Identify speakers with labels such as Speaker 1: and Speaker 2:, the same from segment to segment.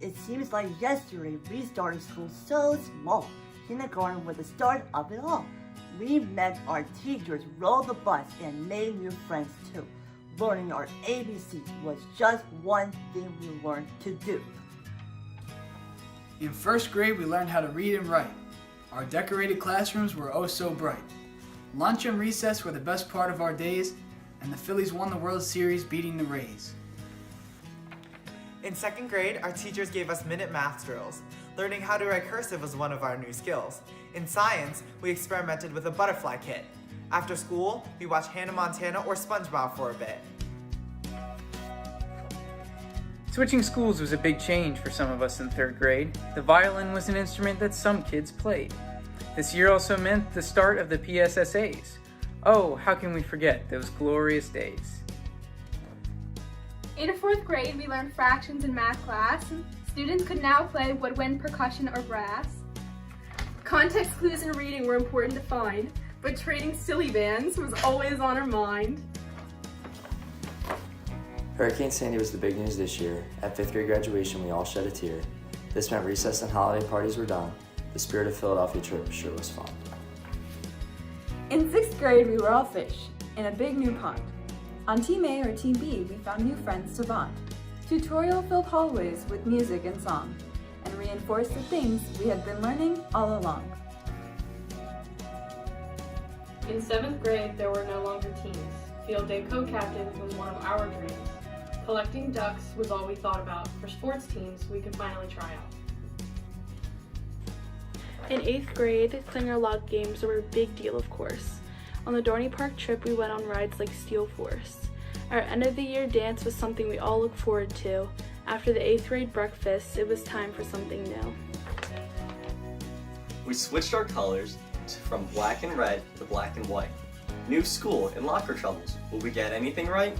Speaker 1: It seems like yesterday we started school so small. Kindergarten was the start of it all. We met our teachers, rode the bus, and made new friends too. Learning our ABC was just one thing we learned to do.
Speaker 2: In first grade, we learned how to read and write. Our decorated classrooms were oh so bright. Lunch and recess were the best part of our days, and the Phillies won the World Series beating the Rays.
Speaker 3: In second grade, our teachers gave us minute math drills. Learning how to write cursive was one of our new skills. In science, we experimented with a butterfly kit. After school, we watched Hannah Montana or SpongeBob for a bit.
Speaker 4: Switching schools was a big change for some of us in third grade. The violin was an instrument that some kids played. This year also meant the start of the PSSAs. Oh, how can we forget those glorious days?
Speaker 5: In fourth grade, we learned fractions in math class. Students could now play woodwind, percussion, or brass. Context clues in reading were important to find, but trading silly bands was always on our mind.
Speaker 6: Hurricane Sandy was the big news this year. At 5th grade graduation, we all shed a tear. This meant recess and holiday parties were done. The Spirit of Philadelphia trip sure was fun.
Speaker 7: In 6th grade, we were all fish in a big new pond. On Team A or Team B, we found new friends to bond. Tutorial-filled hallways with music and song, and reinforced the things we had been learning all along.
Speaker 8: In 7th grade, there were no longer teams. Field day co-captain was one of our dreams. Collecting ducks was all we thought about. For sports teams, we could finally try out.
Speaker 9: In 8th grade, singer log games were a big deal, of course. On the Dorney Park trip, we went on rides like Steel Force. Our end of the year dance was something we all look forward to. After the 8th grade breakfast, it was time for something new.
Speaker 10: We switched our colors from black and red to black and white. New school and locker troubles. Will we get anything right?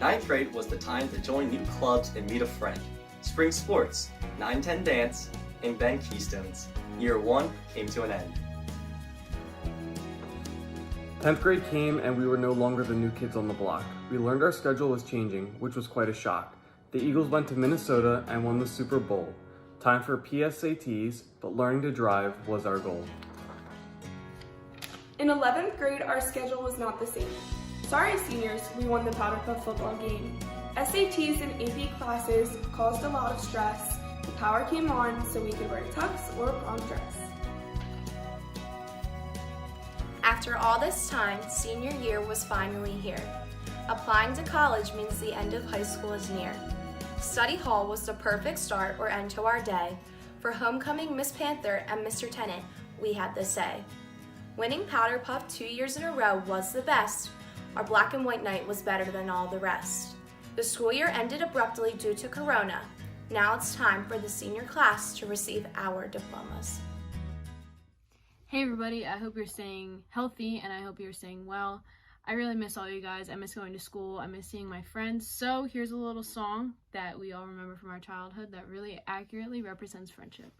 Speaker 10: 9th grade was the time to join new clubs and meet a friend. Spring sports, 9-10 dance, and then Keystones. Year 1 came to an end.
Speaker 11: 10th grade came and we were no longer the new kids on the block. We learned our schedule was changing, which was quite a shock. The Eagles went to Minnesota and won the Super Bowl. Time for PSATs, but learning to drive was our goal.
Speaker 5: In 11th grade, our schedule was not the same. Sorry seniors, we won the Powder Puff football game. SATs and AP classes caused a lot of stress. The power came on so we could wear tux or a prom dress.
Speaker 12: After all this time, senior year was finally here. Applying to college means the end of high school is near. Study hall was the perfect start or end to our day. For homecoming Miss Panther and Mr. Tennant, we had the say. Winning Powder Puff 2 years in a row was the best. Our black and white night was better than all the rest. The school year ended abruptly due to Corona. Now it's time for the senior class to receive our diplomas.
Speaker 8: Hey everybody, I hope you're staying healthy and I hope you're staying well. I really miss all you guys. I miss going to school. I miss seeing my friends. So here's a little song that we all remember from our childhood that really accurately represents friendship.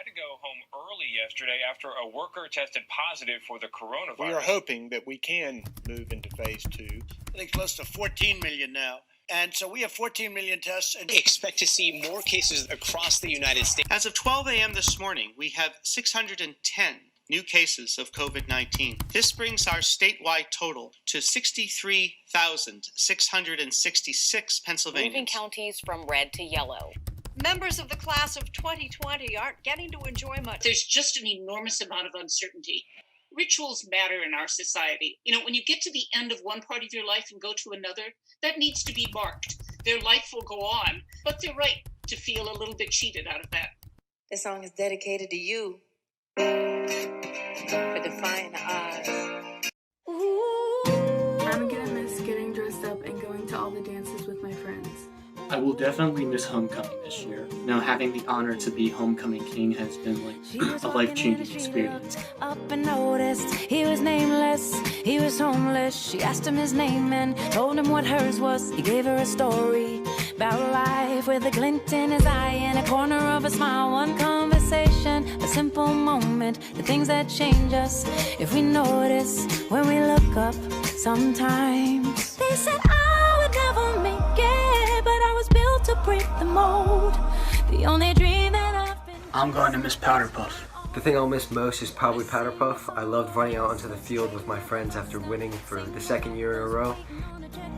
Speaker 13: to go home early yesterday after a worker tested positive for the coronavirus.
Speaker 14: We are hoping that we can move into phase 2. I think close to 14 million now. And so we have 14 million tests. And
Speaker 15: expect to see more cases across the United States. As of 12 a.m. this morning, we have 610 new cases of COVID-19. This brings our statewide total to 63,666 Pennsylvanians.
Speaker 16: Moving counties from red to yellow.
Speaker 17: Members of the class of 2020 aren't getting to enjoy much.
Speaker 18: There's just an enormous amount of uncertainty. Rituals matter in our society. You know, when you get to the end of one part of your life and go to another, that needs to be marked. Their life will go on, but they're right to feel a little bit cheated out of that.
Speaker 19: This song is dedicated to you for defying the odds.
Speaker 9: I'm gonna miss getting dressed up and going to all the dances with my friends.
Speaker 20: I will definitely miss homecoming this year. Now, having the honor to be homecoming king has been like a life-changing experience.
Speaker 21: Up and noticed he was nameless, he was homeless. She asked him his name and told him what hers was. He gave her a story about life with a glint in his eye and a corner of a smile. One conversation, a simple moment, the things that change us if we notice when we look up sometimes. They said I would never make it, but I was built to break the mold. The only dream that I've been...
Speaker 2: I'm going to miss Powder Puff.
Speaker 22: The thing I'll miss most is probably Powder Puff. I loved running out onto the field with my friends after winning for the second year in a row.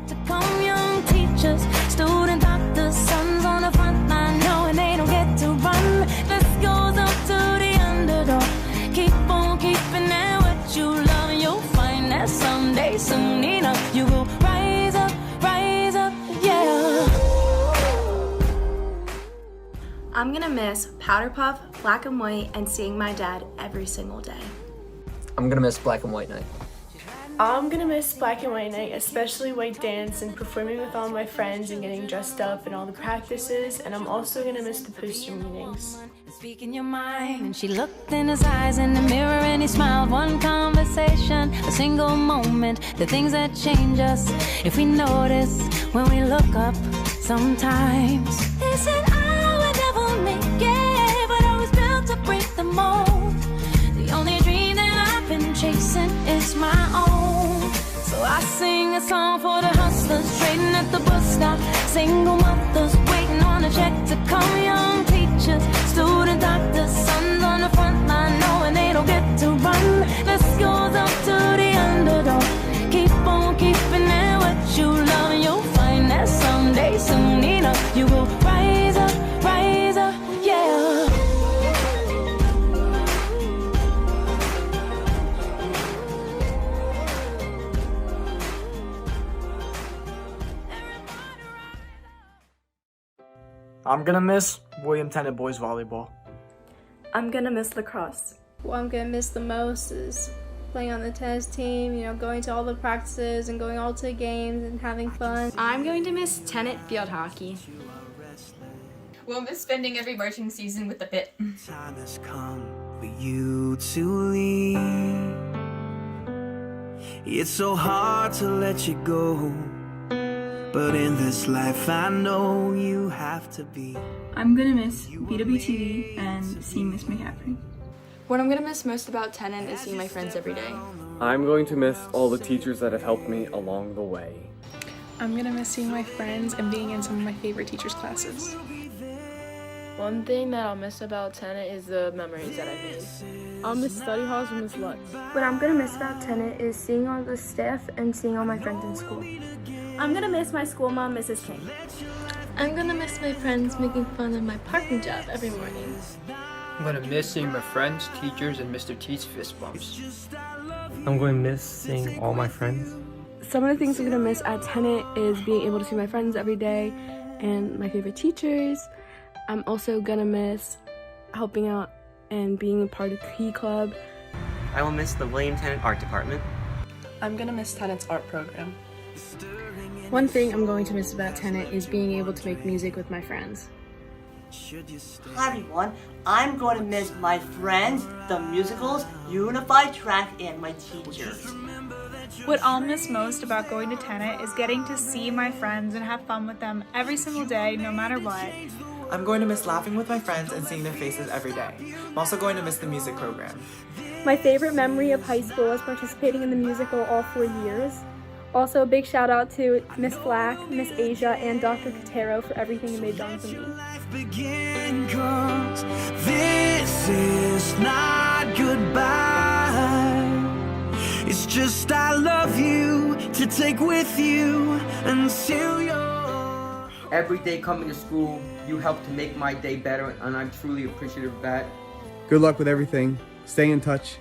Speaker 21: To come young teachers, student doctors, sons on the front line, knowing they don't get to run. This goes up to the underdog. Keep on keeping at what you love, and you'll find that someday, soon enough, you will rise up, yeah.
Speaker 12: I'm gonna miss Powder Puff, Black and White, and seeing my dad every single day.
Speaker 23: I'm gonna miss Black and White night.
Speaker 9: I'm gonna miss Black and White night, especially white dance and performing with all my friends and getting dressed up and all the practices, and I'm also gonna miss the poster meetings.
Speaker 21: Speaking your mind, and she looked in his eyes in the mirror and he smiled. One conversation, a single moment, the things that change us if we notice when we look up sometimes. They said I would never make it, but I was built to break the mold. The only dream that I've been chasing is my own. So I sing a song for the hustlers trading at the bus stop, single mothers waiting on a check to come, young teachers, student doctors, sons on the front line, knowing they don't get to run. This goes up to the underdog. Keep on keeping at what you love, and you'll find that someday, soon enough, you will rise up, yeah.
Speaker 2: I'm gonna miss William Tennant boys volleyball.
Speaker 5: I'm gonna miss lacrosse. What I'm gonna miss the most is playing on the tennis team, going to all the practices and going all to the games and having fun.
Speaker 12: I'm going to miss Tennant field hockey.
Speaker 24: We'll miss spending every marching season with the pit.
Speaker 25: Time has come for you to leave. It's so hard to let you go, but in this life I know you have to be.
Speaker 9: I'm gonna miss BWTV and seeing Miss McCaffrey.
Speaker 26: What I'm gonna miss most about Tennant is seeing my friends every day.
Speaker 11: I'm going to miss all the teachers that have helped me along the way.
Speaker 9: I'm gonna miss seeing my friends and being in some of my favorite teachers' classes.
Speaker 27: One thing that I'll miss about Tennant is the memories that I made.
Speaker 9: I'll miss study halls with Miss Lutz.
Speaker 5: What I'm gonna miss about Tennant is seeing all the staff and seeing all my friends in school. I'm gonna miss my school mom, Mrs. King.
Speaker 28: I'm gonna miss my friends making fun of my parking job every morning.
Speaker 29: I'm gonna miss seeing my friends, teachers, and Mr. T's fist bumps.
Speaker 30: I'm going to miss seeing all my friends.
Speaker 9: Some of the things I'm gonna miss at Tennant is being able to see my friends every day and my favorite teachers. I'm also gonna miss helping out and being a part of Key Club.
Speaker 31: I will miss the William Tennant Art Department.
Speaker 9: I'm gonna miss Tennant's art program. One thing I'm going to miss about Tennant is being able to make music with my friends.
Speaker 1: Hi everyone, I'm going to miss my friends, the musicals, Unified Track, and my teachers.
Speaker 32: What I'll miss most about going to Tennant is getting to see my friends and have fun with them every single day, no matter what.
Speaker 3: I'm going to miss laughing with my friends and seeing their faces every day. I'm also going to miss the music program.
Speaker 5: My favorite memory of high school is participating in the musical all 4 years. Also, a big shout out to Miss Black, Miss Asia, and Dr. Katero for everything they've done for me.
Speaker 25: Begin, 'cause this is not goodbye. It's just I love you to take with you until you're...
Speaker 4: Every day coming to school, you help to make my day better, and I'm truly appreciative of that.
Speaker 6: Good luck with everything. Stay in touch,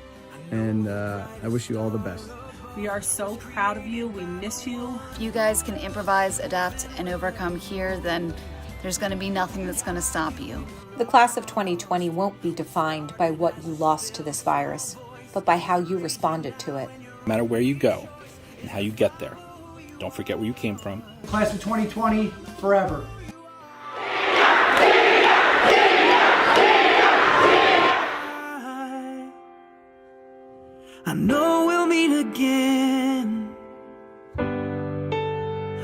Speaker 6: and I wish you all the best.
Speaker 7: We are so proud of you. We miss you.
Speaker 8: If you guys can improvise, adapt, and overcome here, then there's going to be nothing that's going to stop you.
Speaker 10: The class of 2020 won't be defined by what you lost to this virus, but by how you responded to it.
Speaker 13: No matter where you go and how you get there, don't forget where you came from.
Speaker 14: Class of 2020, forever.
Speaker 25: I know we'll meet again.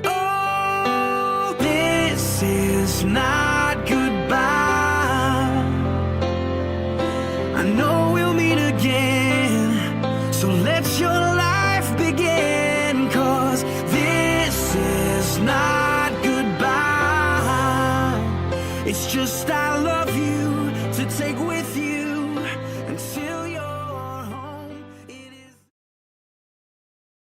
Speaker 25: Oh, this is not goodbye. I know we'll meet again. So let your life begin, 'cause this is not goodbye. It's just I love you.